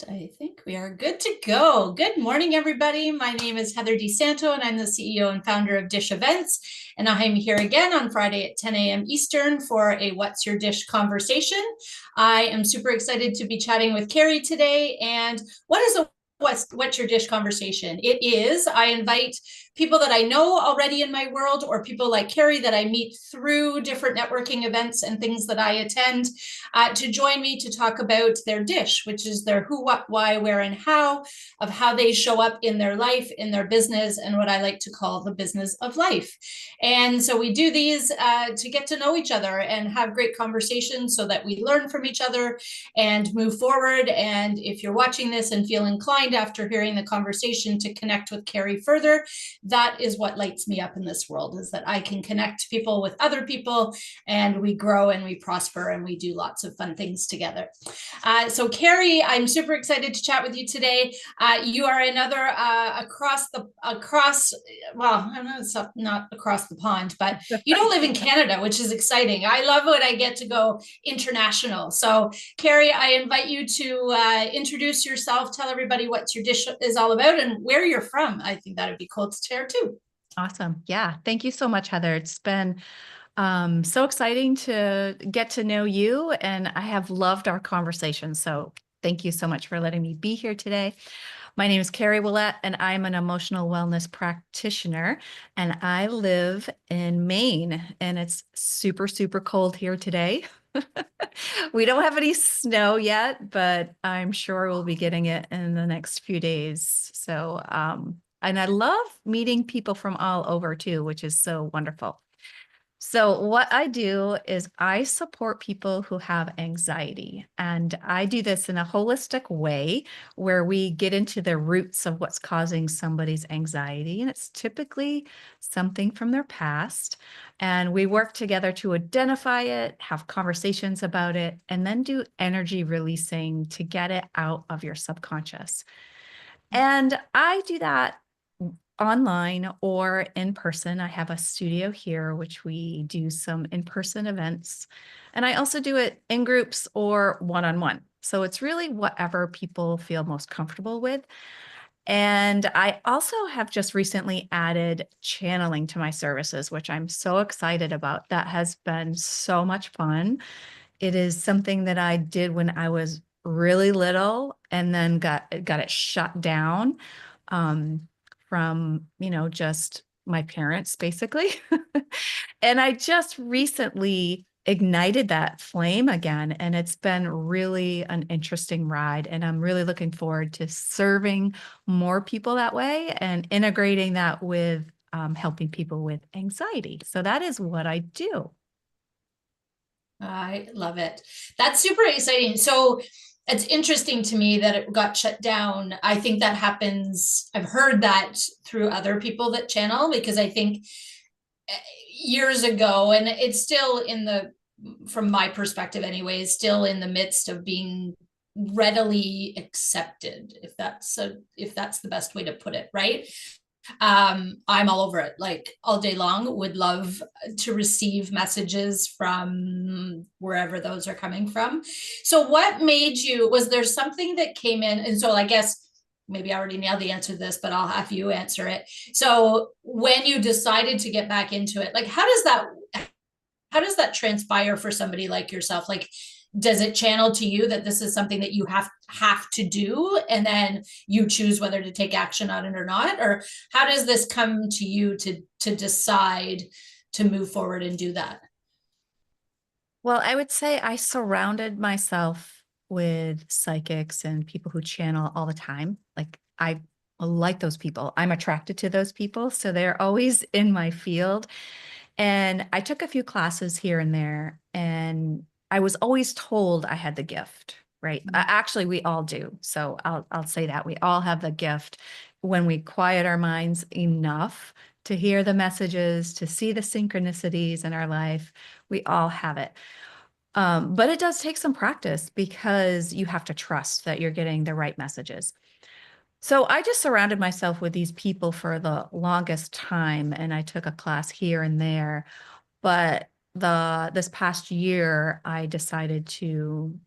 And I think we are good to go. Good morning, everybody. My name is Heather DiSanto, and I'm the CEO and founder of DiSH Events. And I'm here again on Friday at 10 a.m. Eastern for a What's Your DiSH conversation. I am super excited to be chatting with Cary today. And what is a What's Your DiSH conversation? It is, I invite people that I know already in my world, or people like Cary that I meet through different networking events and things that I attend, to join me to talk about their DiSH, which is their who, what, why, where, and how of how they show up in their life, in their business, and what I like to call the business of life. And so we do these to get to know each other and have great conversations so that we learn from each other and move forward. And if you're watching this and feel inclined after hearing the conversation to connect with Cary further, that is what lights me up in this world, is that I can connect people with other people, and we grow and we prosper and we do lots of fun things together. So Cary, I'm super excited to chat with you today. You are another well, I know it's not across the pond, but you don't live in Canada, which is exciting. I love when I get to go international. So Cary, I invite you to introduce yourself, tell everybody what your DiSH is all about and where you're from. I think that would be cool to share too. Awesome. Yeah. Thank you so much, Heather. It's been so exciting to get to know you, and I have loved our conversation. So thank you so much for letting me be here today. My name is Cary Ouellette, and I'm an emotional wellness practitioner, and I live in Maine, and it's super, super cold here today. We don't have any snow yet, but I'm sure we'll be getting it in the next few days. So, and I love meeting people from all over too, which is so wonderful. So what I do is I support people who have anxiety, and I do this in a holistic way where we get into the roots of what's causing somebody's anxiety. And it's typically something from their past. And we work together to identify it, have conversations about it, and then do energy releasing to get it out of your subconscious. And I do that online or in person. I have a studio here, which we do some in-person events. And I also do it in groups or one-on-one. So it's really whatever people feel most comfortable with. And I also have just recently added channeling to my services, which I'm so excited about. That has been so much fun. It is something that I did when I was really little and then got it shut down. From, just my parents, basically. And I just recently ignited that flame again, and it's been really an interesting ride. And I'm really looking forward to serving more people that way and integrating that with helping people with anxiety. So that is what I do. I love it. That's super exciting. So it's interesting to me that it got shut down. I think that happens. I've heard that through other people that channel, because I think years ago, and it's still from my perspective anyway, still in the midst of being readily accepted, if that's the best way to put it, right? I'm all over it, like all day long. Would love to receive messages from wherever those are coming from. So what made you, was there something that came in? And so I guess maybe I already nailed the answer to this, but I'll have you answer it. So when you decided to get back into it, like how does that transpire for somebody like yourself? Like, does it channel to you that this is something that you have to do, and then you choose whether to take action on it or not? Or how does this come to you to decide to move forward and do that? Well, I would say I surrounded myself with psychics and people who channel all the time. Like I like those people. I'm attracted to those people. So they're always in my field. And I took a few classes here and there, and I was always told I had the gift, right? Actually, we all do. So I'll say that we all have the gift when we quiet our minds enough to hear the messages, to see the synchronicities in our life. We all have it. But it does take some practice because you have to trust that you're getting the right messages. So I just surrounded myself with these people for the longest time, and I took a class here and there. But this past year, I decided to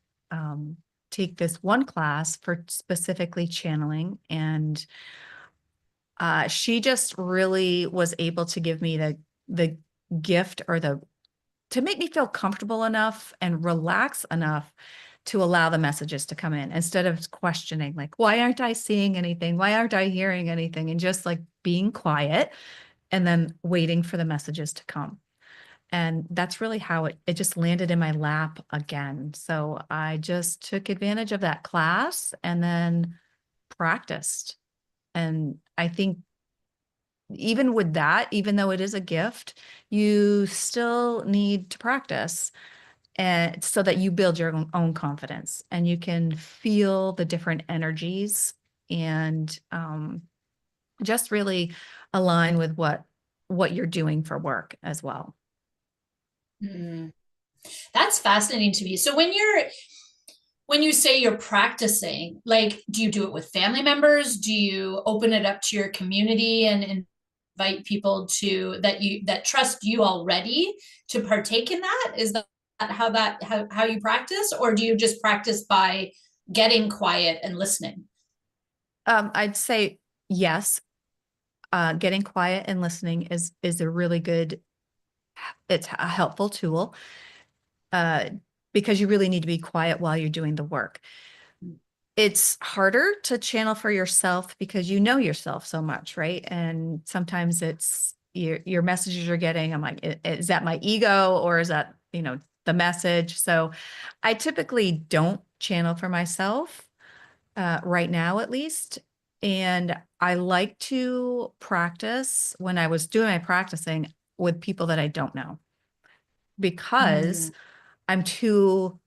take this one class for specifically channeling, and she just really was able to give me the gift, or to make me feel comfortable enough and relax enough to allow the messages to come in, instead of questioning, like, why aren't I seeing anything? Why aren't I hearing anything? And just like being quiet and then waiting for the messages to come. And that's really how it just landed in my lap again. So I just took advantage of that class and then practiced. And I think even with that, even though it is a gift, you still need to practice, and so that you build your own confidence and you can feel the different energies, and just really align with what you're doing for work as well. Mm. That's fascinating to me. So when you say you're practicing, like, do you do it with family members? Do you open it up to your community and invite people that trust you already to partake in that? Is that how you practice, or do you just practice by getting quiet and listening? I'd say yes. Getting quiet and listening is a really good, it's a helpful tool, uh, because you really need to be quiet while you're doing the work. It's harder to channel for yourself because you know yourself so much, right? And sometimes it's your messages you're getting, I'm like, is that my ego, or is that, the message? So I typically don't channel for myself, right now at least. And I like to practice, when I was doing my practicing, with people that I don't know, because Mm. I'm too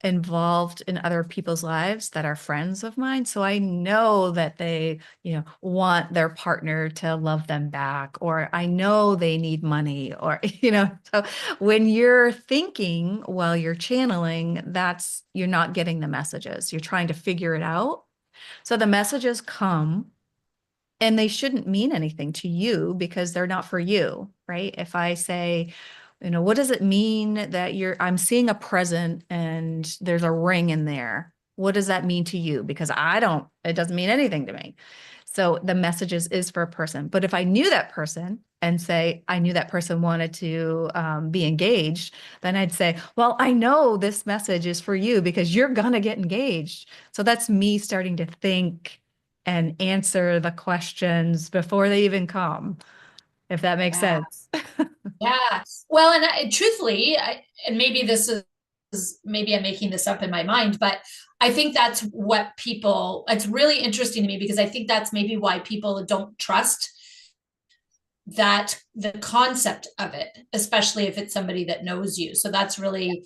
involved in other people's lives that are friends of mine. So I know that they, want their partner to love them back, or I know they need money, or, so when you're thinking while you're channeling, you're not getting the messages. You're trying to figure it out. So the messages come, and they shouldn't mean anything to you because they're not for you, right? If I say, what does it mean that I'm seeing a present and there's a ring in there? What does that mean to you? Because it doesn't mean anything to me. So the messages is for a person. But if I knew that person and say, I knew that person wanted to be engaged, then I'd say, well, I know this message is for you because you're going to get engaged. So that's me starting to think and answer the questions before they even come, if that makes Yeah. sense. Yeah. Well, and truthfully, and maybe this is maybe I'm making this up in my mind, but I think that's what it's really interesting to me, because I think that's maybe why people don't trust that the concept of it, especially if it's somebody that knows you. So that's really,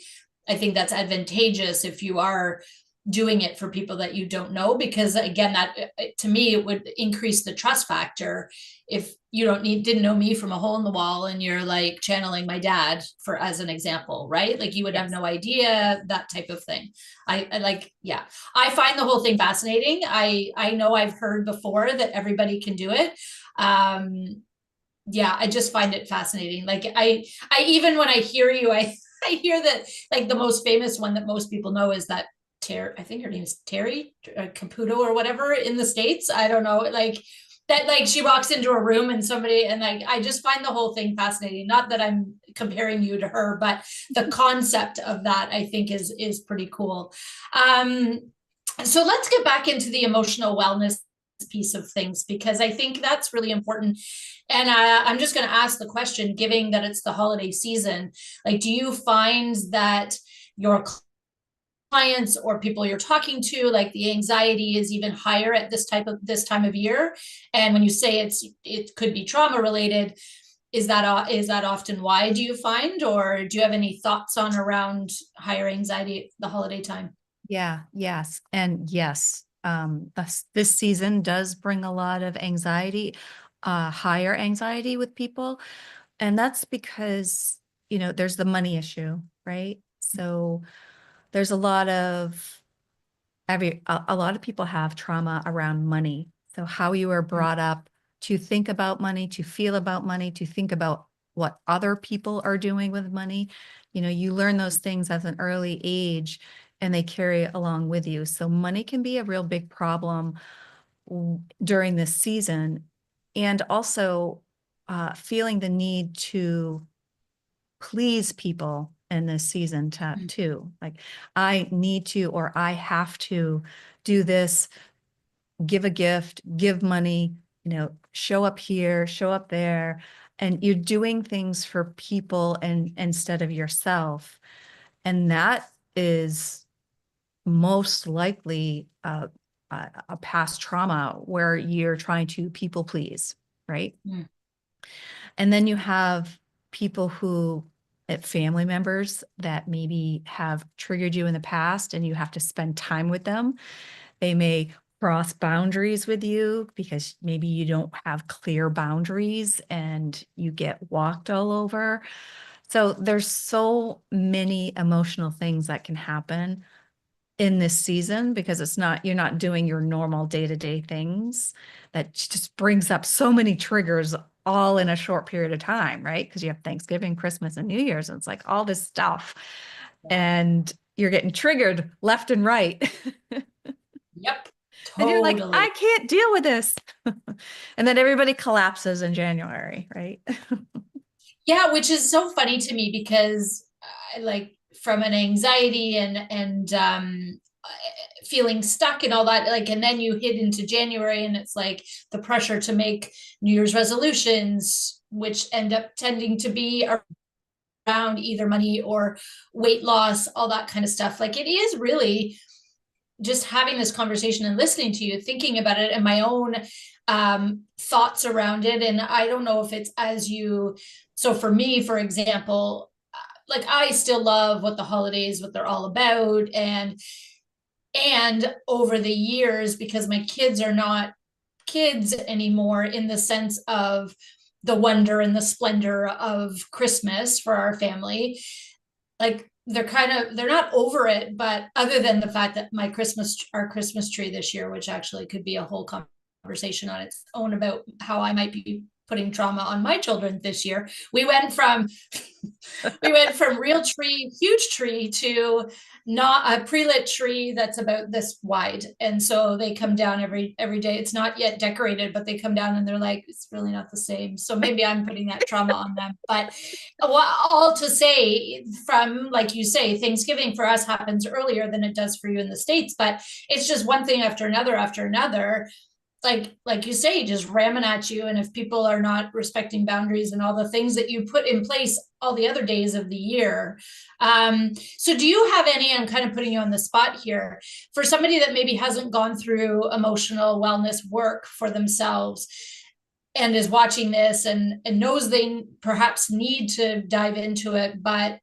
I think that's advantageous if you are doing it for people that you don't know, because again, that to me, it would increase the trust factor if you didn't know me from a hole in the wall and you're like channeling my dad, for as an example, right? Like you would have no idea, that type of thing. I like, yeah, I find the whole thing fascinating. I know I've heard before that everybody can do it. Yeah, I just find it fascinating. Like I even when I hear you, I hear that, like, the most famous one that most people know is that I think her name is Terry Caputo or whatever in the States. I don't know, like that, like she walks into a room and somebody, and like, I just find the whole thing fascinating. Not that I'm comparing you to her, but the concept of that I think is pretty cool. So let's get back into the emotional wellness piece of things, because I think that's really important. And I'm just going to ask the question, given that it's the holiday season, like, do you find that your clients or people you're talking to, like, the anxiety is even higher at this time of year? And when you say it could be trauma related, is that often why, do you find, or do you have any thoughts on around higher anxiety at the holiday time? Yeah, yes. And yes, this season does bring a lot of anxiety, higher anxiety with people. And that's because, there's the money issue, right? So there's a lot of people have trauma around money. So how you were brought up to think about money, to feel about money, to think about what other people are doing with money. You learn those things at an early age, and they carry along with you. So money can be a real big problem during this season, and also feeling the need to please people in this season too. Like, I need to, or I have to do this, give a gift, give money, show up here, show up there. And you're doing things for people and instead of yourself. And that is most likely a past trauma where you're trying to people please, right? Mm. And then you have people who, family members that maybe have triggered you in the past and you have to spend time with them. They may cross boundaries with you because maybe you don't have clear boundaries and you get walked all over. So there's so many emotional things that can happen in this season because you're not doing your normal day-to-day things. That just brings up so many triggers all in a short period of time, right? Because you have Thanksgiving, Christmas, and New Year's, and it's like all this stuff. And you're getting triggered left and right. Yep, And you're like, totally. I can't deal with this. And then everybody collapses in January, right? Yeah, which is so funny to me because like from an anxiety and feeling stuck and all that, like, and then you hit into January and it's like the pressure to make New Year's resolutions, which end up tending to be around either money or weight loss, all that kind of stuff. Like, it is really just having this conversation and listening to you, thinking about it, and my own thoughts around it. And I don't know if it's as you, so for me, for example, like, I still love what the holidays, what they're all about. And over the years, because my kids are not kids anymore in the sense of the wonder and the splendor of Christmas for our family, like, they're not over it, but other than the fact that our Christmas tree this year, which actually could be a whole conversation on its own about how I might be putting trauma on my children this year. We went from real tree, huge tree, to not a pre-lit tree that's about this wide. And so they come down every day. It's not yet decorated, but they come down and they're like, it's really not the same. So maybe I'm putting that trauma on them. But all to say, from, like you say, Thanksgiving for us happens earlier than it does for you in the States, but it's just one thing after another, like you say, just ramming at you. And if people are not respecting boundaries and all the things that you put in place all the other days of the year. So do you have any, I'm kind of putting you on the spot here, for somebody that maybe hasn't gone through emotional wellness work for themselves and is watching this and knows they perhaps need to dive into it, but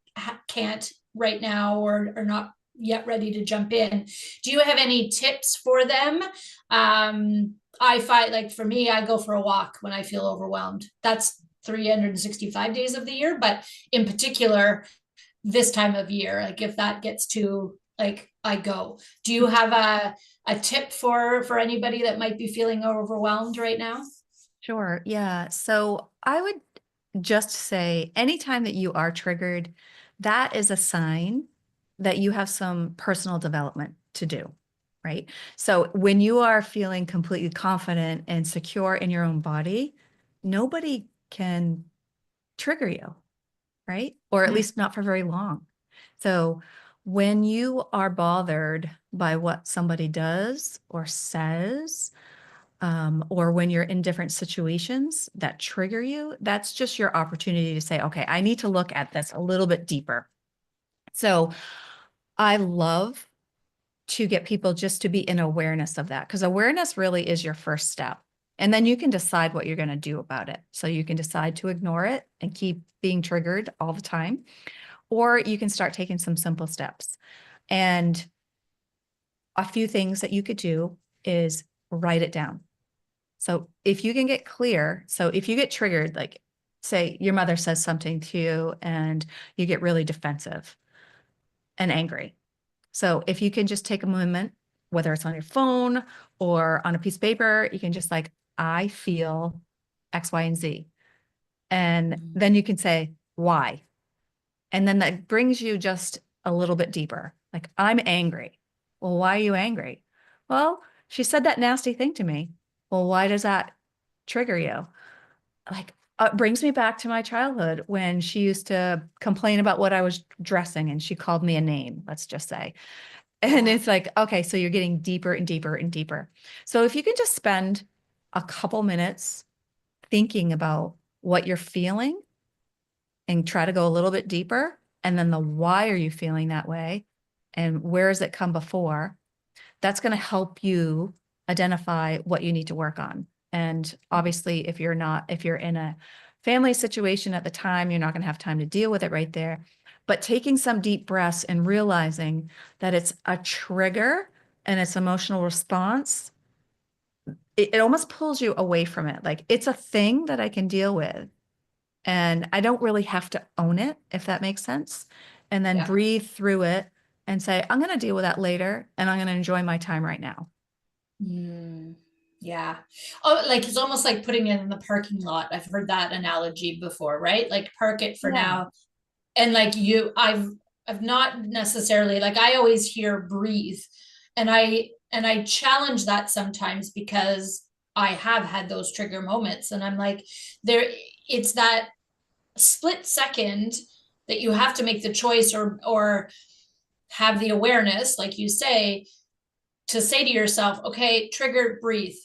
can't right now, or are not yet ready to jump in? Do you have any tips for them? I find, like, for me, I go for a walk when I feel overwhelmed. That's 365 days of the year, but in particular, this time of year, like, if that gets too, like, I go. Do you have a tip for anybody that might be feeling overwhelmed right now? Sure. Yeah. So I would just say anytime that you are triggered, that is a sign that you have some personal development to do, right? So when you are feeling completely confident and secure in your own body, nobody can trigger you, right? Or at least not for very long. So when you are bothered by what somebody does or says, or when you're in different situations that trigger you, that's just your opportunity to say, okay, I need to look at this a little bit deeper. So I love to get people just to be in awareness of that, because awareness really is your first step. And then you can decide what you're going to do about it. So you can decide to ignore it and keep being triggered all the time, or you can start taking some simple steps. And a few things that you could do is write it down. So if you can get clear, so if you get triggered, like say your mother says something to you and you get really defensive and angry. So if you can just take a moment, whether it's on your phone or on a piece of paper, you can just like, I feel X, Y, and Z. And then you can say, why? And then that brings you just a little bit deeper. Like, I'm angry. Well, why are you angry? Well, she said that nasty thing to me. Well, why does that trigger you? Like, it brings me back to my childhood when she used to complain about what I was dressing and she called me a name, let's just say. And Yeah. it's like, okay, so you're getting deeper and deeper and deeper. So if you can just spend a couple minutes thinking about what you're feeling and try to go a little bit deeper, and then the why are you feeling that way and where has it come before, that's going to help you identify what you need to work on. And obviously, if you're in a family situation at the time, you're not going to have time to deal with it right there. But taking some deep breaths and realizing that it's a trigger and its emotional response, it almost pulls you away from it. Like, it's a thing that I can deal with. And I don't really have to own it, if that makes sense. And then Yeah. breathe through it and say, I'm going to deal with that later and I'm going to enjoy my time right now. Mm, yeah. Oh, like it's almost like putting it in the parking lot. I've heard that analogy before, right? Like park it for Yeah. now. And like I've not necessarily, like I always hear breathe. And I challenge that sometimes because I have had those trigger moments and I'm like, there, it's that split second that you have to make the choice or have the awareness, like you say, to say to yourself, okay, trigger, breathe,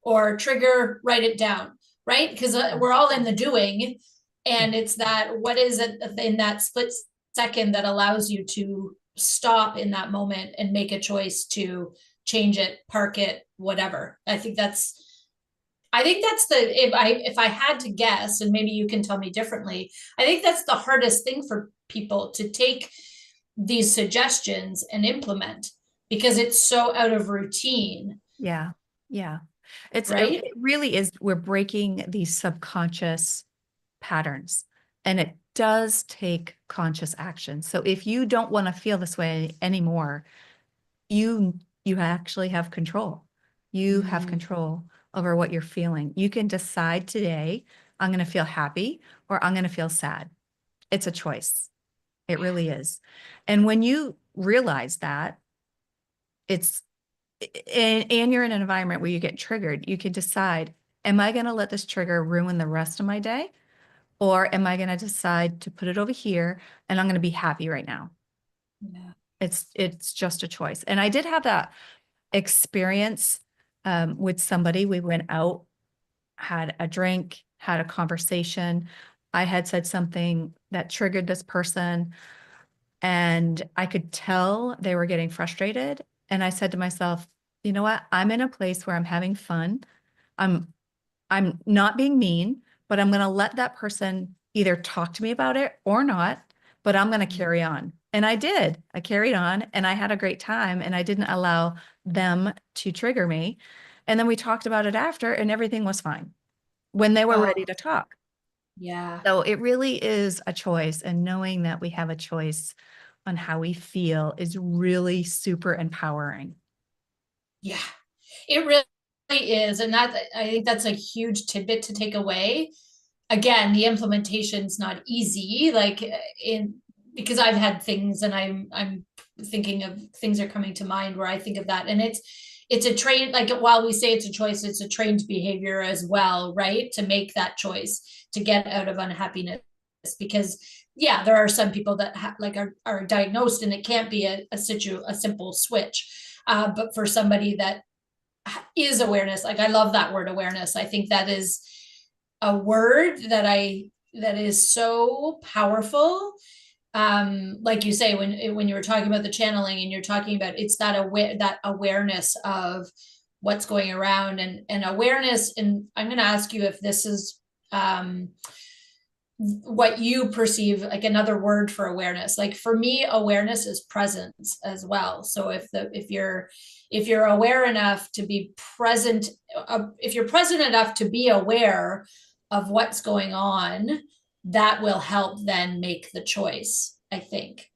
or trigger, write it down, right? Because we're all in the doing. Yeah. And it's that, what is it in that split second that allows you to stop in that moment and make a choice to change it, park it, whatever. I think that's the, if I had to guess, and maybe you can tell me differently, I think that's the hardest thing for people to take these suggestions and implement because it's so out of routine, Yeah. Yeah. right? It really is. We're breaking these subconscious patterns and it does take conscious action. So if you don't want to feel this way anymore, you actually have control. You have Mm, control over what you're feeling. You can decide today, I'm going to feel happy or I'm going to feel sad. It's a choice. It really is. And when you realize that it's and you're in an environment where you get triggered, you can decide, am I going to let this trigger ruin the rest of my day? Or am I going to decide to put it over here and I'm going to be happy right now? yeah. It's just a choice. And I did have that experience with somebody. We went out, had a drink, had a conversation. I had said something that triggered this person, and I could tell they were getting frustrated. And I said to myself, you know what? I'm in a place where I'm having fun. I'm I'm not being mean, but I'm going to let that person either talk to me about it or not, but I'm going to carry on. And I did. I carried on and I had a great time and I didn't allow them to trigger me. And then we talked about it after and everything was fine when they were Oh, ready to talk. yeah. So it really is a choice. And knowing that we have a choice on how we feel is really super empowering. Yeah. It really is. And that, I think that's a huge tidbit to take away. Again, the implementation's not easy, like in because I've had things and I'm thinking of things are coming to mind where I think of that. And it's a trained, like while we say it's a choice, it's a trained behavior as well, right? To make that choice to get out of unhappiness. Because yeah, there are some people that are diagnosed and it can't be a simple switch. But for somebody that is awareness, like I love that word awareness. I think that is a word that is so powerful. Like you say, when you were talking about the channeling and you're talking about, it's that awareness of what's going around, and awareness. And I'm going to ask you if this is what you perceive, like another word for awareness. Like for me, awareness is presence as well. So if you're aware enough to be present, if you're present enough to be aware of what's going on, that will help then make the choice, I think.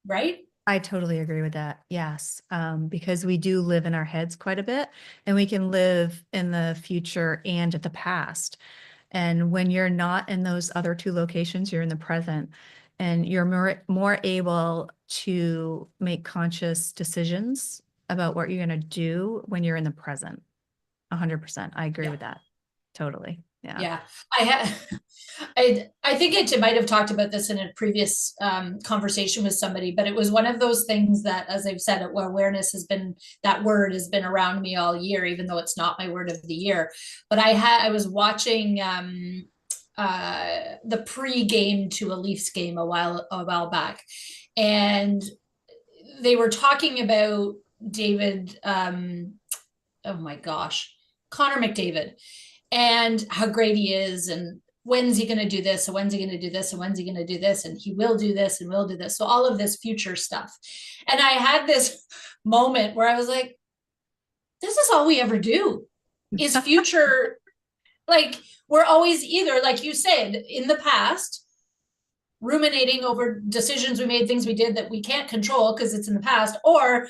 Right? I totally agree with that. Yes. Because we do live in our heads quite a bit and we can live in the future and the past. And when you're not in those other two locations, you're in the present. and you're more able to make conscious decisions about what you're going to do when you're in the present. 100%. I agree Yeah. with that. Totally. Yeah. Yeah. I had, I think I might have talked about this in a previous conversation with somebody, but it was one of those things that, as I've said, awareness has been, that word has been around me all year, even though it's not my word of the year. But I was watching the pre-game to a Leafs game a while back, and they were talking about David, oh my gosh, Connor McDavid, and how great he is, and when's he going to do this, and when's he going to do this, and when's he going to do this, and he will do this, and will do this. So all of this future stuff. And I had this moment where I was like, this is all we ever do is future. Like, we're always either, like you said, in the past, ruminating over decisions we made, things we did that we can't control because it's in the past, or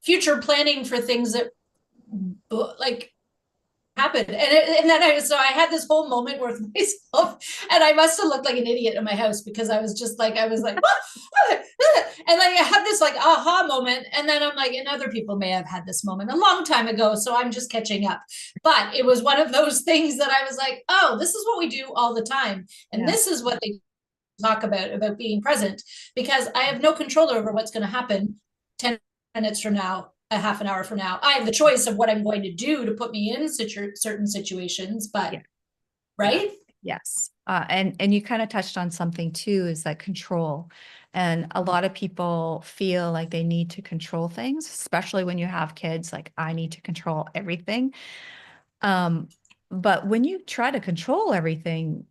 future planning for things that like happened. And then I had this whole moment with myself, and I must have looked like an idiot in my house, because I was like, and like I had this like aha moment, and then I'm like, and other people may have had this moment a long time ago, so I'm just catching up. But it was one of those things that I was like, oh, this is what we do all the time, and this is what they talk about being present, because I have no control over what's going to happen 10 minutes from now, a half an hour from now. I have the choice of what I'm going to do to put me in certain situations, but right? Yes. And you kind of touched on something too, is that control. And a lot of people feel like they need to control things, especially when you have kids, like I need to control everything. But when you try to control everything,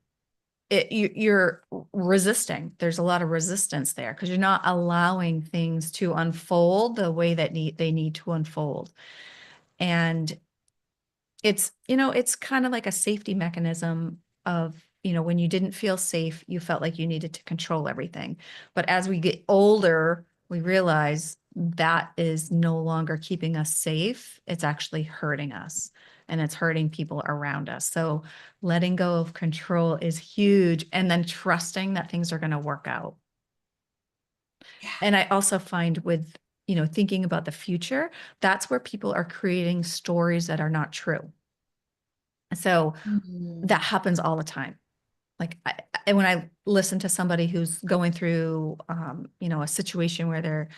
you're resisting. There's a lot of resistance there because you're not allowing things to unfold the way that they need to unfold. And it's, it's kind of like a safety mechanism of, when you didn't feel safe, you felt like you needed to control everything. But as we get older, we realize that is no longer keeping us safe. It's actually hurting us, and it's hurting people around us. So letting go of control is huge. And then trusting that things are going to work out. Yeah. And I also find with, thinking about the future, that's where people are creating stories that are not true. So that happens all the time. Like when I listen to somebody who's going through, a situation where they're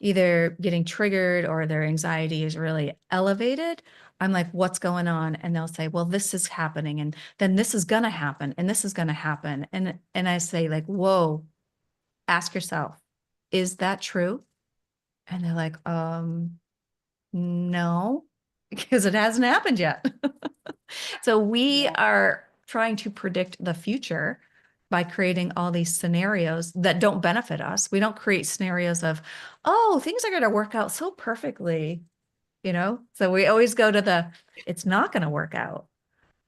either getting triggered or their anxiety is really elevated, I'm like, what's going on? And they'll say, well, this is happening, and then this is going to happen, and this is going to happen. And I say, like, whoa, ask yourself, is that true? And they're like, no, because it hasn't happened yet. So we are trying to predict the future by creating all these scenarios that don't benefit us. We don't create scenarios of, oh, things are going to work out so perfectly, So we always go to it's not going to work out.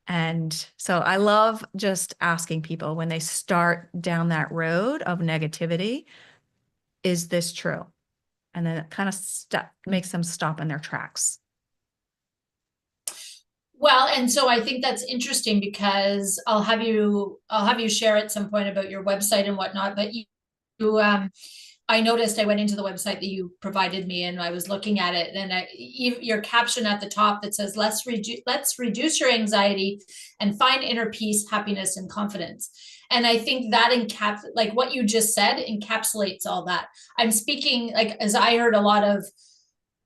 And so I love just asking people when they start down that road of negativity, is this true? And then it kind of makes them stop in their tracks. Well, and so I think that's interesting, because I'll have you share at some point about your website and whatnot. But I noticed, I went into the website that you provided me, and I was looking at it, and your caption at the top that says, let's reduce your anxiety and find inner peace, happiness, and confidence. And I think that like what you just said encapsulates all that. I'm speaking, like, as I heard a lot of,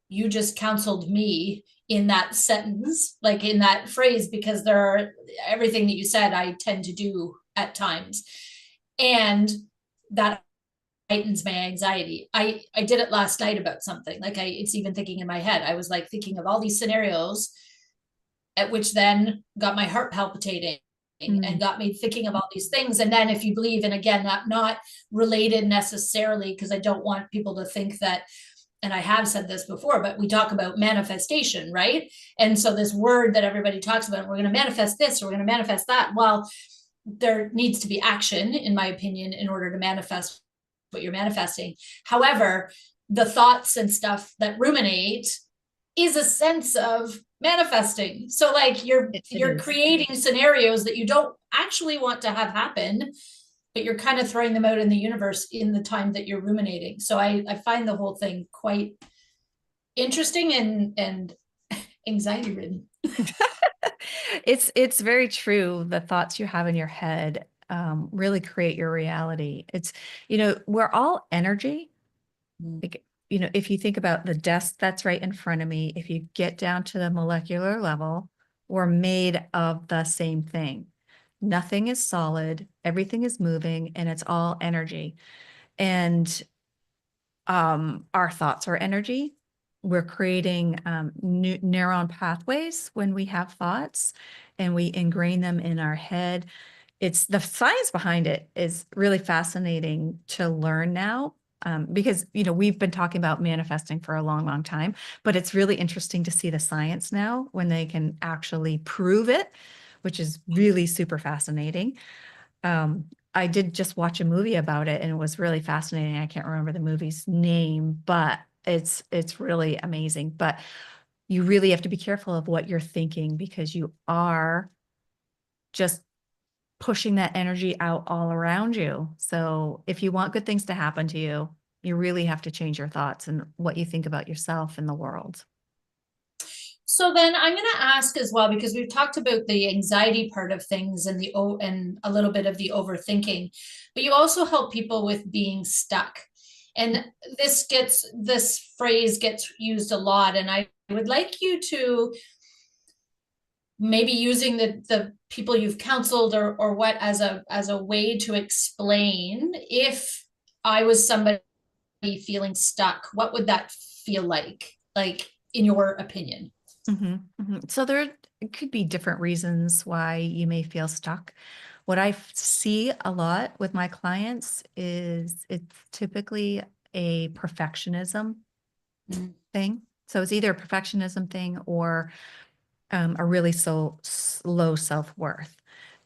you just counseled me in that sentence, like in that phrase, because everything that you said, I tend to do at times. And that heightens my anxiety. I did it last night about something, like it's even thinking in my head. I was like thinking of all these scenarios, at which then got my heart palpitating and got me thinking of all these things. And then, if you believe, and again, not related necessarily, because I don't want people to think that, and I have said this before, but we talk about manifestation, right? And so this word that everybody talks about, we're going to manifest this, or we're going to manifest that. Well, there needs to be action, in my opinion, in order to manifest what you're manifesting. However, the thoughts and stuff that ruminate is a sense of manifesting. So like you're creating scenarios that you don't actually want to have happen, but you're kind of throwing them out in the universe in the time that you're ruminating. So I find the whole thing quite interesting and anxiety ridden. It's very true. The thoughts you have in your head really create your reality. It's, we're all energy. Like, if you think about the desk that's right in front of me, if you get down to the molecular level, we're made of the same thing. Nothing is solid, everything is moving, and it's all energy. And our thoughts are energy. We're creating new neuron pathways when we have thoughts, and we ingrain them in our head. It's the science behind it is really fascinating to learn now, because we've been talking about manifesting for a long, long time, but it's really interesting to see the science now when they can actually prove it, which is really super fascinating. I did just watch a movie about it, and it was really fascinating. I can't remember the movie's name, but it's really amazing. But you really have to be careful of what you're thinking, because you are just pushing that energy out all around you. So if you want good things to happen to you, you really have to change your thoughts and what you think about yourself and the world. So then I'm going to ask as well, because we've talked about the anxiety part of things and and a little bit of the overthinking, but you also help people with being stuck. And this phrase gets used a lot. And I would like you to maybe using the people you've counseled or what as a way to explain, if I was somebody feeling stuck, what would that feel like in your opinion? So there could be different reasons why you may feel stuck. What I see a lot with my clients is it's typically a perfectionism thing. So it's either a perfectionism thing or a really low self-worth.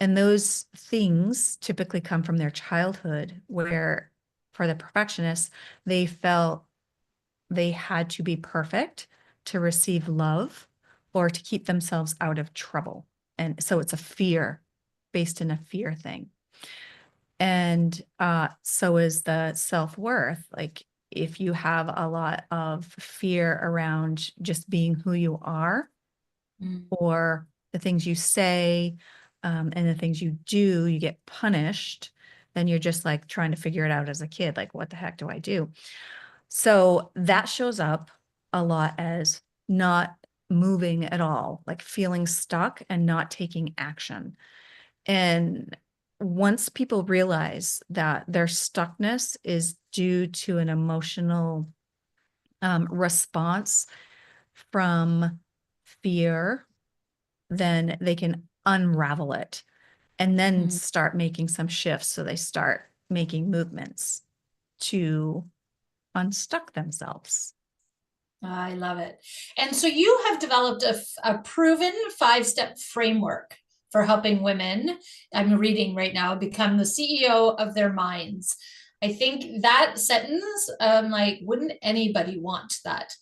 And those things typically come from their childhood, where for the perfectionists, they felt they had to be perfect to receive love or to keep themselves out of trouble. And so it's a fear, based in a fear thing. And so is the self-worth. Like, if you have a lot of fear around just being who you are, or the things you say, and the things you do, you get punished, then you're just like trying to figure it out as a kid. Like, what the heck do I do? So that shows up a lot as not moving at all, like feeling stuck and not taking action. And once people realize that their stuckness is due to an emotional response from fear, then they can unravel it and then start making some shifts. So they start making movements to unstuck themselves. I love it. And so you have developed a proven 5-step framework for helping women, I'm reading right now, become the CEO of their minds. I think that sentence, like, wouldn't anybody want that?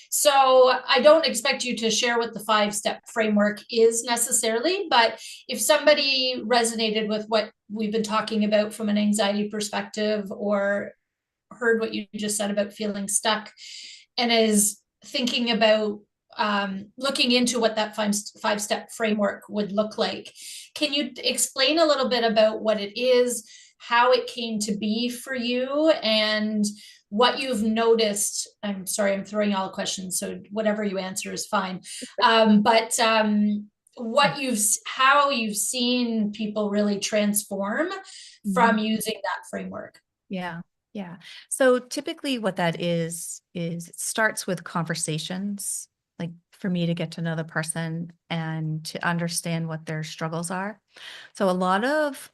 So I don't expect you to share what the 5-step framework is necessarily, but if somebody resonated with what we've been talking about from an anxiety perspective, or heard what you just said about feeling stuck, and is thinking about looking into what that 5-step framework would look like, can you explain a little bit about what it is, how it came to be for you, and what you've noticed? I'm sorry, I'm throwing all questions, so whatever you answer is fine. But how you've seen people really transform from using that framework. Yeah. Yeah. So typically what that is it starts with conversations, like for me to get to know the person and to understand what their struggles are. So a lot of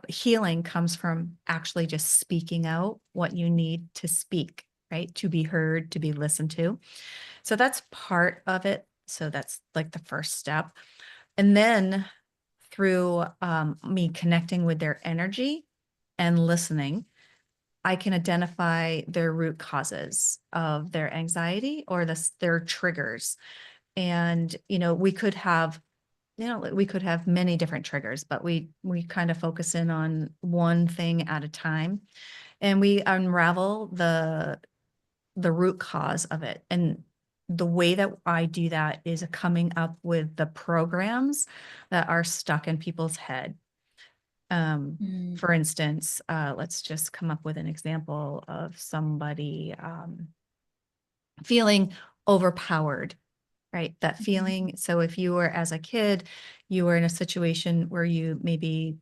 healing comes from actually just speaking out what you need to speak, right? To be heard, to be listened to. So that's part of it. So that's like the first step. And then through me connecting with their energy and listening, I can identify their root causes of their anxiety or their triggers. And, we could have you know, we could have many different triggers, but we kind of focus in on one thing at a time, and we unravel the root cause of it. And the way that I do that is coming up with the programs that are stuck in people's head. For instance, let's just come up with an example of somebody feeling overpowered, right? That feeling. So if you were, as a kid, you were in a situation where you maybe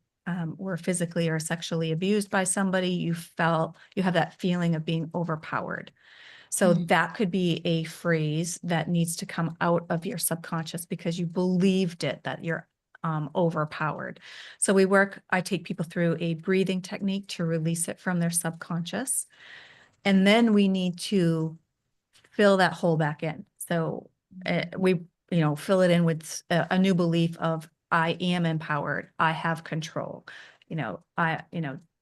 were physically or sexually abused by somebody, you have that feeling of being overpowered. So that could be a phrase that needs to come out of your subconscious because you believed it, that you're overpowered. So I take people through a breathing technique to release it from their subconscious. And then we need to fill that hole back in. So we, fill it in with a new belief of I am empowered. I have control,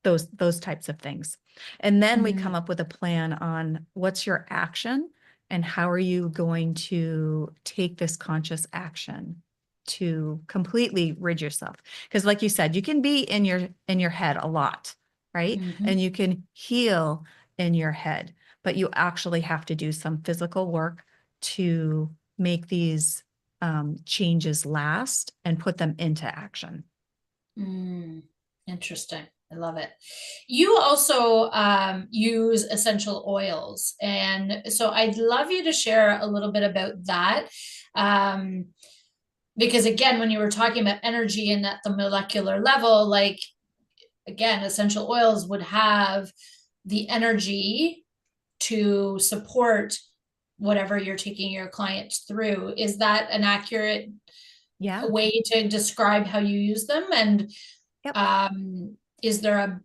those types of things. And then we come up with a plan on what's your action and how are you going to take this conscious action to completely rid yourself. Because like you said, you can be in your head a lot, right? And you can heal in your head, but you actually have to do some physical work to make these changes last and put them into action. Interesting. I love it. You also use essential oils. And so I'd love you to share a little bit about that. Because again, when you were talking about energy and at the molecular level, like, again, essential oils would have the energy to support whatever you're taking your client through. Is that an accurate way to describe how you use them? And is there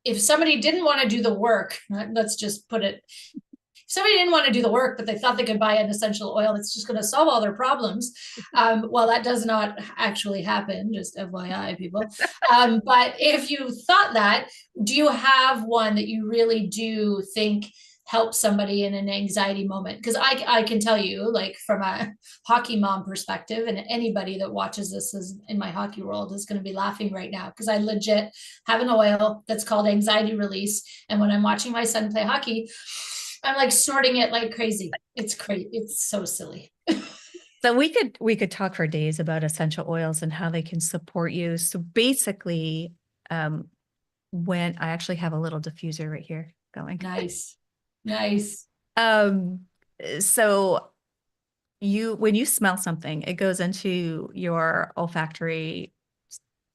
if somebody didn't want to do the work, let's just put it, somebody didn't want to do the work, but they thought they could buy an essential oil that's just going to solve all their problems. Well, that does not actually happen, just FYI, people. But if you thought that, do you have one that you really do think help somebody in an anxiety moment? Because I can tell you, like, from a hockey mom perspective, and anybody that watches this is in my hockey world is going to be laughing right now, because I legit have an oil that's called anxiety release. And when I'm watching my son play hockey, I'm like snorting it like crazy. It's crazy. It's so silly. So we could talk for days about essential oils and how they can support you. So basically, when I actually have a little diffuser right here going. Nice. Nice. So when you smell something, it goes into your olfactory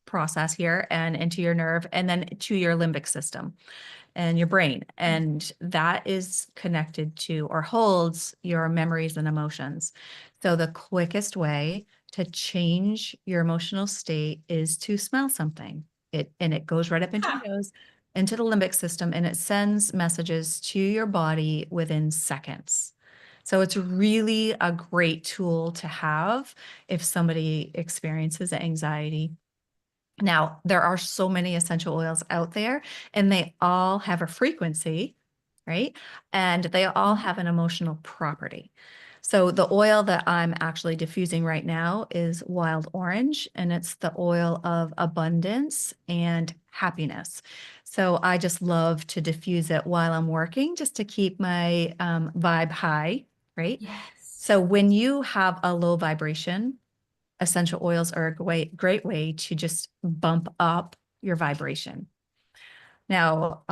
process here and into your nerve and then to your limbic system and your brain. And that is connected to or holds your memories and emotions. So the quickest way to change your emotional state is to smell something. It goes right up into your nose, into the limbic system, and it sends messages to your body within seconds. So it's really a great tool to have if somebody experiences anxiety. Now, there are so many essential oils out there, and they all have a frequency, right? And they all have an emotional property. So the oil that I'm actually diffusing right now is wild orange, and it's the oil of abundance and happiness. So I just love to diffuse it while I'm working, just to keep my vibe high, right? Yes. So when you have a low vibration, essential oils are a great way to just bump up your vibration. Now,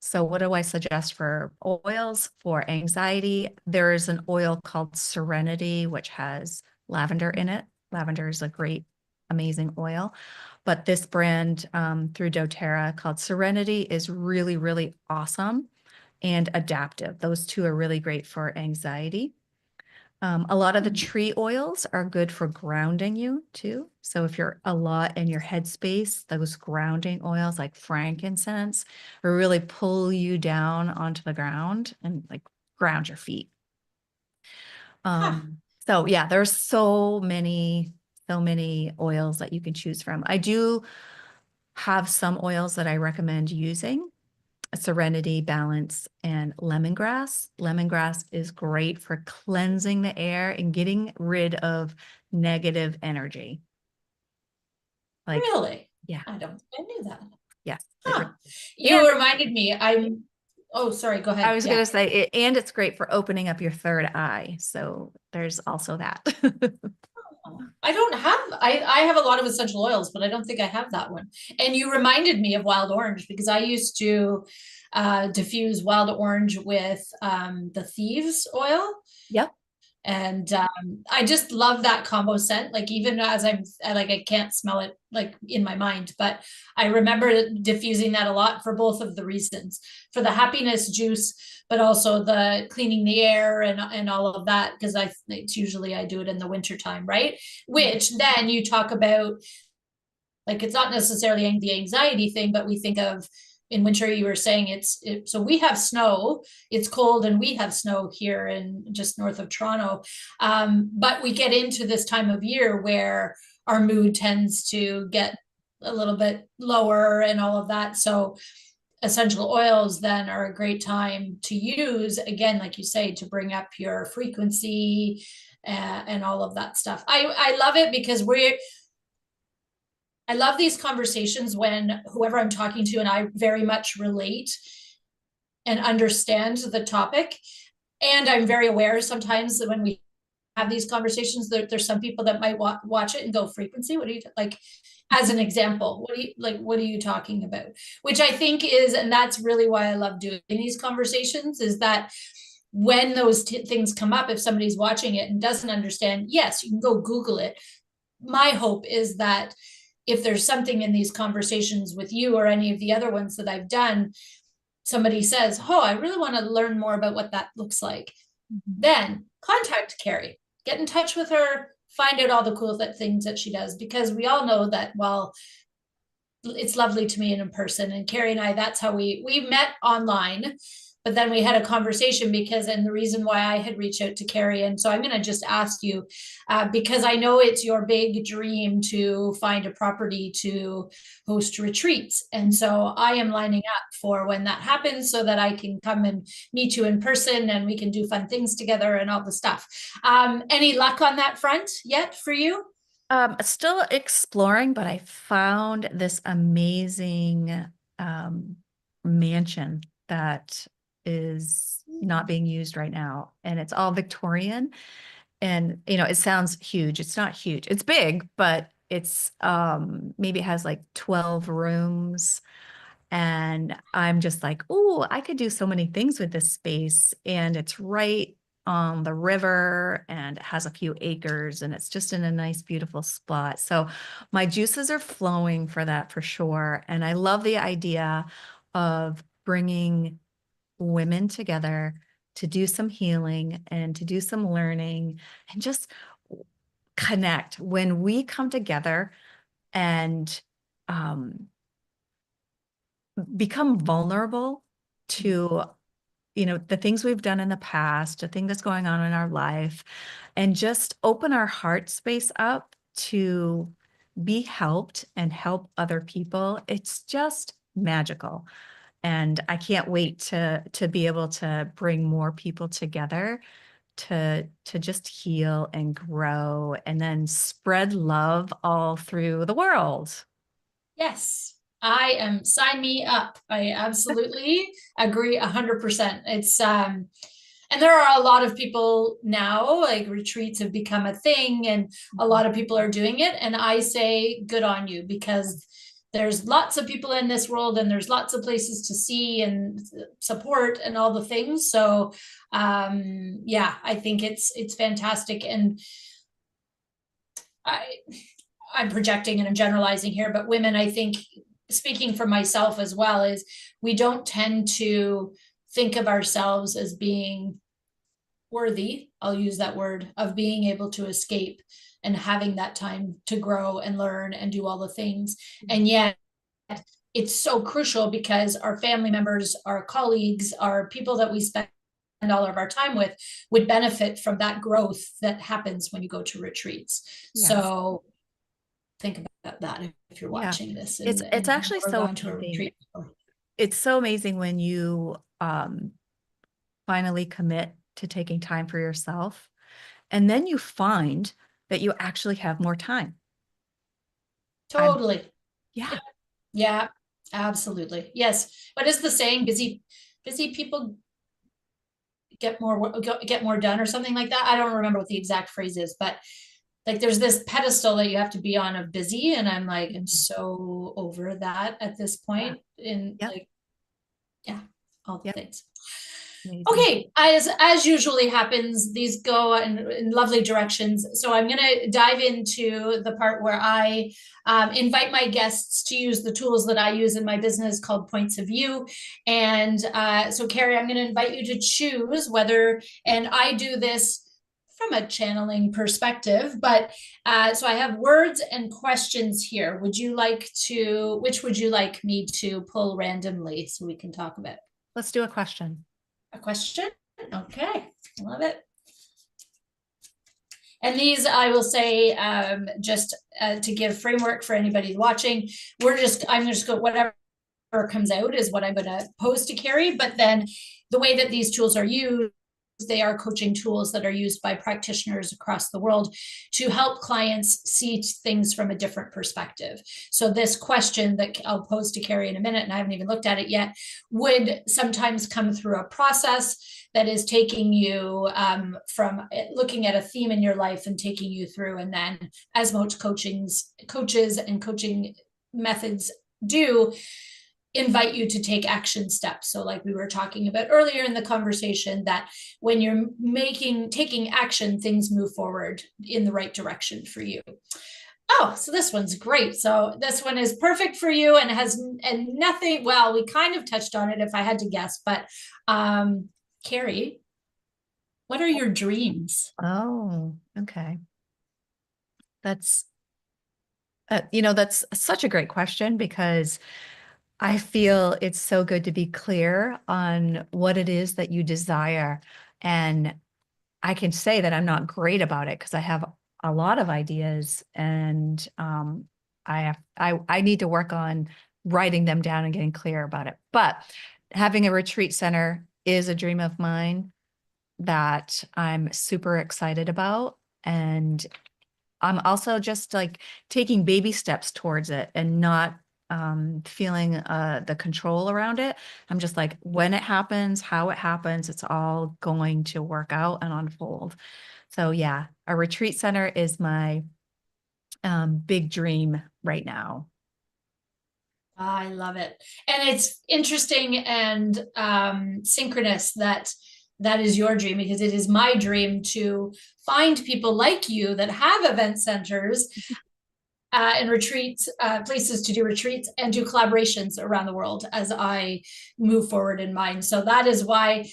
so what do I suggest for oils for anxiety? There is an oil called Serenity, which has lavender in it. Lavender is a great, amazing oil. But this brand through doTERRA called Serenity is really, really awesome and adaptive. Those two are really great for anxiety. A lot of the tree oils are good for grounding you too. So if you're a lot in your headspace, those grounding oils like frankincense really pull you down onto the ground and like ground your feet. So yeah, there's so many oils that you can choose from. I do have some oils that I recommend using. Serenity, Balance, and lemongrass. Lemongrass is great for cleansing the air and getting rid of negative energy. Like, Really? yeah, I don't think I knew that. yes. Huh. And You reminded me, oh, sorry, go I ahead. was going to say, and it's great for opening up your third eye. So there's also that. I don't have, I have a lot of essential oils, but I don't think I have that one. And you reminded me of wild orange because I used to diffuse wild orange with the thieves oil. Yep. And I just love that combo scent. Like even as I can't smell it like in my mind, but I remember diffusing that a lot for both of the reasons, for the happiness juice, but also the cleaning the air and all of that. Because it's usually I do it in the wintertime, right? Which then you talk about, like it's not necessarily the anxiety thing, but we think of in winter, you were saying so we have snow, it's cold and we have snow here in just north of Toronto. But we get into this time of year where our mood tends to get a little bit lower and all of that. So essential oils then are a great time to use, again, like you say, to bring up your frequency and all of that stuff. I love it because I love these conversations when whoever I'm talking to and I very much relate and understand the topic. And I'm very aware sometimes that when we have these conversations, there's some people that might watch it and go, frequency, what do you like? As an example, what are you talking about? Which I think is, and that's really why I love doing these conversations, is that when those things come up, if somebody's watching it and doesn't understand, yes, you can go Google it. My hope is that if there's something in these conversations with you or any of the other ones that I've done, somebody says, oh, I really want to learn more about what that looks like, then contact Cary, get in touch with her, find out all the cool things that she does, because we all know that while it's lovely to meet in person, and Cary and I, that's how we met online, but then we had a conversation because, and the reason why I had reached out to Cary, and so I'm going to just ask you, because I know it's your big dream to find a property to host retreats. And so I am lining up for when that happens so that I can come and meet you in person and we can do fun things together and all the stuff. Any luck on that front yet for you? Still exploring, but I found this amazing mansion that is not being used right now. And it's all Victorian. And, you know, it sounds huge. It's not huge. It's big, but it's maybe it has like 12 rooms. And I'm just like, oh, I could do so many things with this space. And it's right on the river and it has a few acres and it's just in a nice, beautiful spot. So my juices are flowing for that for sure. And I love the idea of bringing women together to do some healing and to do some learning and just connect. When we come together and become vulnerable to, you know, the things we've done in the past, the thing that's going on in our life, and just open our heart space up to be helped and help other people, it's just magical. And I can't wait to be able to bring more people together to just heal and grow and then spread love all through the world. Yes, I am. Sign me up. I absolutely agree 100%. It's and there are a lot of people now, like retreats have become a thing and a lot of people are doing it. And I say good on you, because there's lots of people in this world and there's lots of places to see and support and all the things. So yeah, I think it's fantastic. And I I'm projecting and I'm generalizing here, but women, I think, speaking for myself as well, is we don't tend to think of ourselves as being worthy, I'll use that word, of being able to escape and having that time to grow and learn and do all the things. And yet it's so crucial because our family members, our colleagues, our people that we spend all of our time with would benefit from that growth that happens when you go to retreats. Yes. So think about that if you're Yeah. watching this It's actually or so gone to a amazing. retreat. It's so amazing when you finally commit to taking time for yourself. And then you find that you actually have more time. Totally. Yeah. Yeah, absolutely. Yes. What is the saying? Busy people get more done, or something like that. I don't remember what the exact phrase is, but like there's this pedestal that you have to be on of busy, and I'm like, I'm so over that at this point in Yep. like, yeah, all the Yep. things. Amazing. Okay, as usually happens, these go in lovely directions. So I'm going to dive into the part where I invite my guests to use the tools that I use in my business called Points of View. And so, Cary, I'm going to invite you to choose whether, and I do this from a channeling perspective, but so I have words and questions here. Which would you like me to pull randomly so we can talk about? Let's do a question. A question? Okay, love it. And these, I will say, just to give framework for anybody watching, I'm just going, whatever comes out is what I'm going to pose to Cary. But then the way that these tools are used, they are coaching tools that are used by practitioners across the world to help clients see things from a different perspective. So this question that I'll pose to Cary in a minute, and I haven't even looked at it yet, would sometimes come through a process that is taking you from looking at a theme in your life and taking you through. And then, as most coaches and coaching methods do, invite you to take action steps. So like we were talking about earlier in the conversation, that when you're taking action, things move forward in the right direction for you. Oh, so this one's great. So this one is perfect for you and nothing, well, we kind of touched on it if I had to guess, but Cary, what are your dreams? Oh, okay. That's, that's such a great question, because I feel it's so good to be clear on what it is that you desire. And I can say that I'm not great about it because I have a lot of ideas, and I need to work on writing them down and getting clear about it. But having a retreat center is a dream of mine that I'm super excited about. And I'm also just like taking baby steps towards it and not feeling the control around it. I'm just like, when it happens, how it happens, it's all going to work out and unfold. So yeah, a retreat center is my big dream right now. I love it. And it's interesting and synchronous that is your dream, because it is my dream to find people like you that have event centers and retreats, places to do retreats and do collaborations around the world as I move forward in mine. So that is why,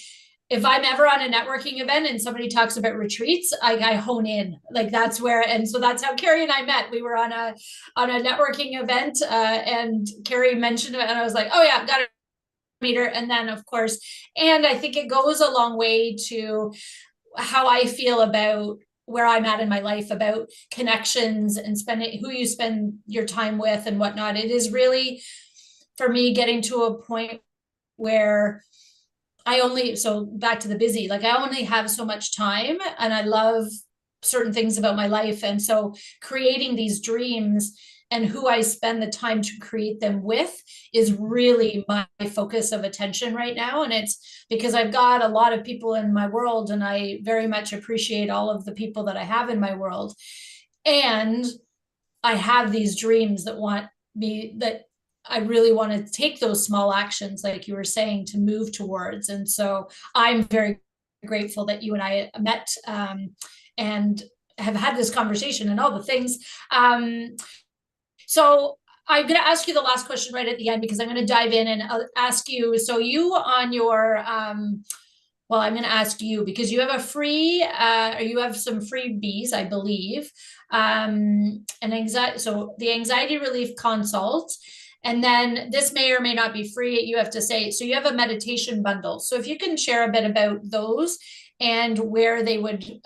if I'm ever on a networking event and somebody talks about retreats, I hone in. Like that's where, and so that's how Cary and I met. We were on a networking event, and Cary mentioned it, and I was like, oh yeah, got to meet her. And then of course, and I think it goes a long way to how I feel about where I'm at in my life, about connections and who you spend your time with and whatnot. It is really, for me, getting to a point where so back to the busy, like I only have so much time, and I love certain things about my life. And so creating these dreams and who I spend the time to create them with is really my focus of attention right now. And it's because I've got a lot of people in my world, and I very much appreciate all of the people that I have in my world. And I have these dreams that I really want to take those small actions, like you were saying, to move towards. And so I'm very grateful that you and I met and have had this conversation and all the things. So I'm going to ask you the last question right at the end, because I'm going to dive in and ask you. So you on your, well, I'm going to ask you because you have a free, or you have some freebies, I believe, an anxiety. So the anxiety relief consult. And then this may or may not be free. You have to say, so you have a meditation bundle. So if you can share a bit about those and where they would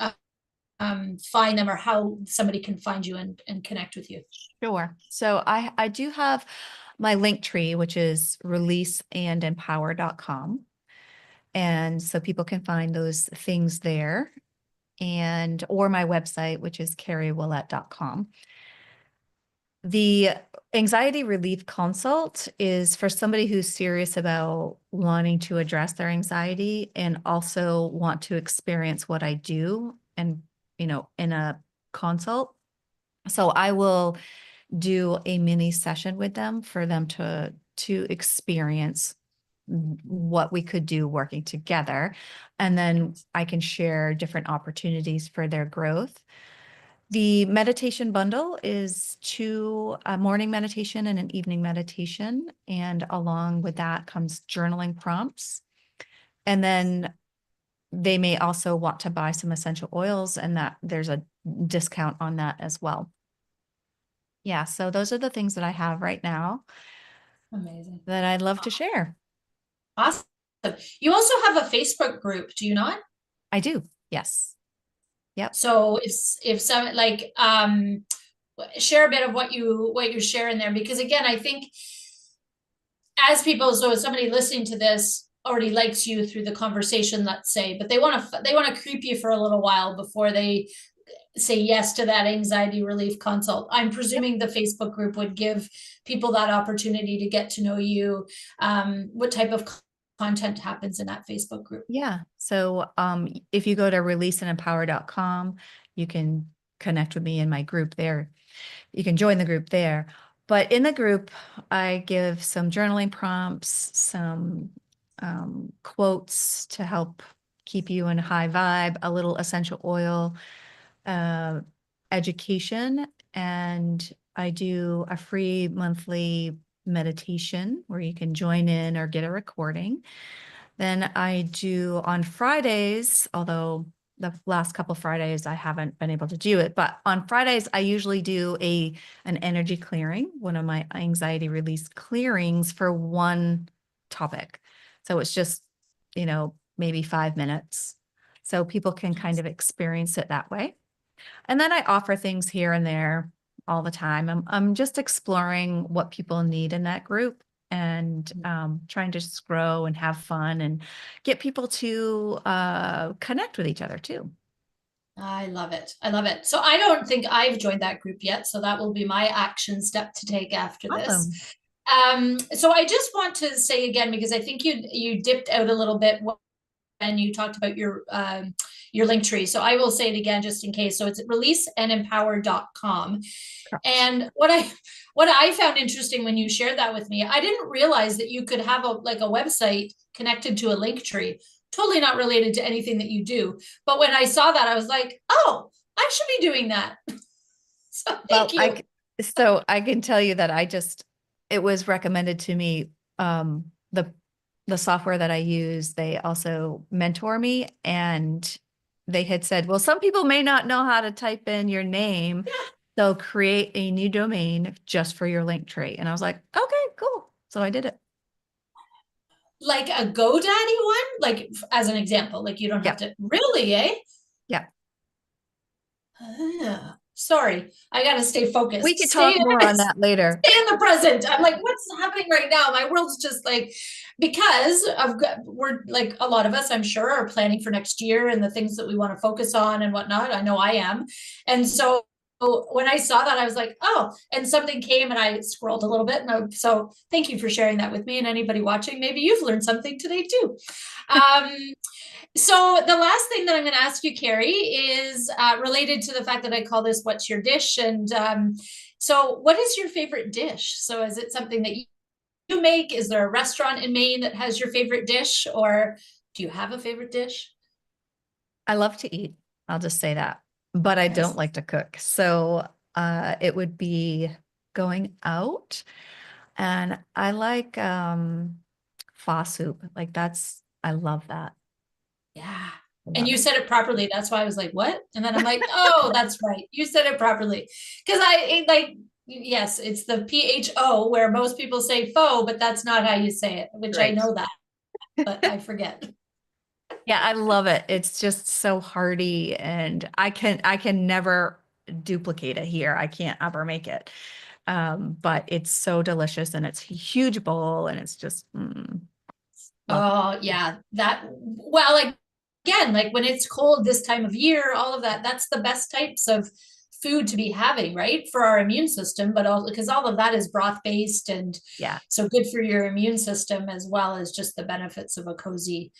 find them, or how somebody can find you and connect with you. Sure. So I do have my link tree, which is releaseandempower.com. And so people can find those things there. or my website, which is CaryOuellette.com. The anxiety relief consult is for somebody who's serious about wanting to address their anxiety and also want to experience what I do and, in a consult. So I will do a mini session with them for them to experience what we could do working together. And then I can share different opportunities for their growth. The meditation bundle is a morning meditation and an evening meditation. And along with that comes journaling prompts. And then they may also want to buy some essential oils, and that there's a discount on that as well. Yeah, so those are the things that I have right now Amazing. that I'd love to share. Awesome. You also have a Facebook group, do you not? I do. Yes. Yep. So if some share a bit of what you share in there, because again, I think as people, so if somebody listening to this already likes you through the conversation, let's say, but they want to creep you for a little while before they say yes to that anxiety relief consult. I'm presuming the Facebook group would give people that opportunity to get to know you. What type of content happens in that Facebook group? Yeah. So if you go to releaseandempower.com, you can connect with me in my group there. You can join the group there. But in the group, I give some journaling prompts, some quotes to help keep you in a high vibe, a little essential oil education, and I do a free monthly meditation where you can join in or get a recording. Then I do on Fridays, although the last couple Fridays I haven't been able to do it, but on Fridays I usually do an energy clearing, one of my anxiety release clearings for one topic. So it's just, maybe 5 minutes. So people can kind of experience it that way. And then I offer things here and there all the time. I'm just exploring what people need in that group and trying to just grow and have fun and get people to connect with each other too. I love it. I love it. So I don't think I've joined that group yet. So that will be my action step to take after this. Awesome. So I just want to say again, because I think you dipped out a little bit and you talked about your link tree. So I will say it again, just in case. So it's releaseandempower.com. And what I found interesting when you shared that with me, I didn't realize that you could have a website connected to a link tree, totally not related to anything that you do. But when I saw that, I was like, oh, I should be doing that. So thank you. So I can tell you that it was recommended to me, the software that I use, they also mentor me, and they had said, well, some people may not know how to type in your name. So create a new domain just for your link tree. And I was like, okay, cool. So I did it. Like a GoDaddy one, like as an example, like you don't have to really, eh? Yeah. Sorry, I got to stay focused. We could talk more on that later. Stay in the present. I'm like, what's happening right now? My world's just like, because we're like a lot of us, I'm sure, are planning for next year and the things that we want to focus on and whatnot. I know I am. And so when I saw that, I was like, oh, and something came and I scrolled a little bit. So thank you for sharing that with me, and anybody watching, maybe you've learned something today too. So the last thing that I'm going to ask you, Cary, is related to the fact that I call this "What's Your Dish?" And so, what is your favorite dish? So, is it something that you make? Is there a restaurant in Maine that has your favorite dish, or do you have a favorite dish? I love to eat. I'll just say that, but I don't like to cook. So it would be going out, and I like pho soup. I love that. Yeah. And you said it properly. That's why I was like, what? And then I'm like, oh, that's right. You said it properly. Because yes, it's the PHO where most people say pho, but that's not how you say it, which I know that, but I forget. Yeah, I love it. It's just so hearty, and I can never duplicate it here. I can't ever make it. But it's so delicious, and it's a huge bowl, and it's just oh yeah, well, like again, like when it's cold this time of year, all of that, that's the best types of food to be having, right? For our immune system, but also because all of that is broth based and Yeah. so good for your immune system as well as just the benefits of a cozy,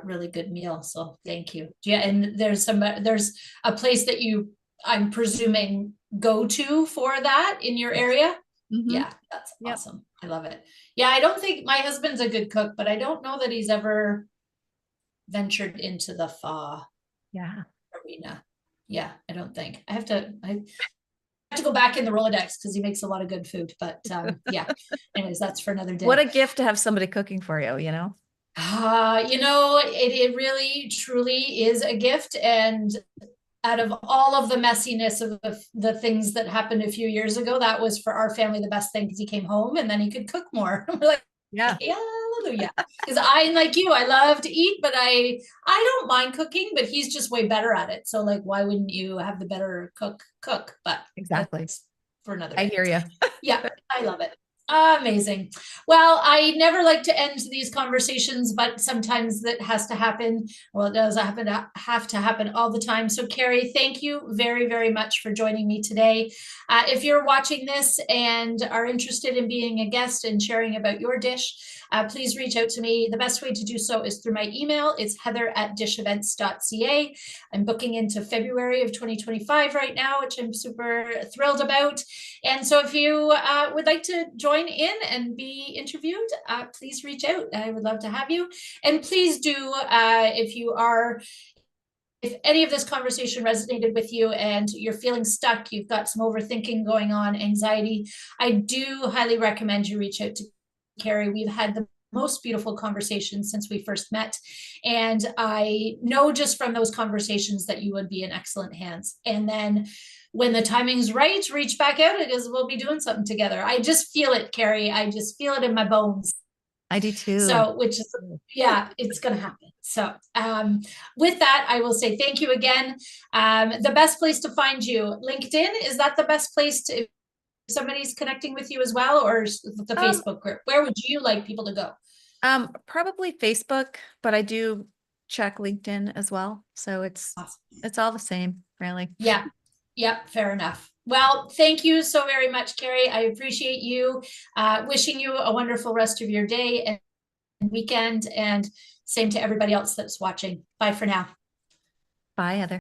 really good meal. So thank you. Yeah, and there's a place that you, I'm presuming, go to for that in your area. Mm-hmm. Yeah, that's Yep. awesome. I love it. Yeah, I don't think my husband's a good cook, but I don't know that he's ever ventured into the pho Yeah. arena. Yeah, I don't think. I have to go back in the Rolodex because he makes a lot of good food. But yeah, anyways, that's for another day. What a gift to have somebody cooking for you, you know? It really truly is a gift. And out of all of the messiness of the things that happened a few years ago, that was for our family the best thing because he came home and then he could cook more. We're like, Yeah. hallelujah. Because I, like you, I love to eat, but I don't mind cooking, but he's just way better at it. So like, why wouldn't you have the better cook? But Exactly. for another I day. hear you. Yeah, I love it. Amazing. Well, I never like to end these conversations, but sometimes that has to happen. Well, it does have to happen all the time. So Cary, thank you very, very much for joining me today. If you're watching this and are interested in being a guest and sharing about your dish, please reach out to me. The best way to do so is through my email. It's heather@dishevents.ca. I'm booking into February of 2025 right now, which I'm super thrilled about. And so if you would like to join in and be interviewed, please reach out. I would love to have you. And please do, if any of this conversation resonated with you and you're feeling stuck, you've got some overthinking going on, anxiety, I do highly recommend you reach out to Cary. We've had the most beautiful conversations since we first met. And I know just from those conversations that you would be in excellent hands. And then when the timing's right, reach back out because we'll be doing something together. I just feel it, Cary. I just feel it in my bones. I do too. So, which is, yeah, it's going to happen. So with that, I will say thank you again. The best place to find you, LinkedIn, is that the best place to, if somebody's connecting with you as well, or the Facebook group? Where would you like people to go? Probably Facebook, but I do check LinkedIn as well. So it's Awesome. It's all the same, really. Yeah. Yep. Fair enough. Well, thank you so very much, Cary. I appreciate you. Wishing you a wonderful rest of your day and weekend, and same to everybody else that's watching. Bye for now. Bye, Heather.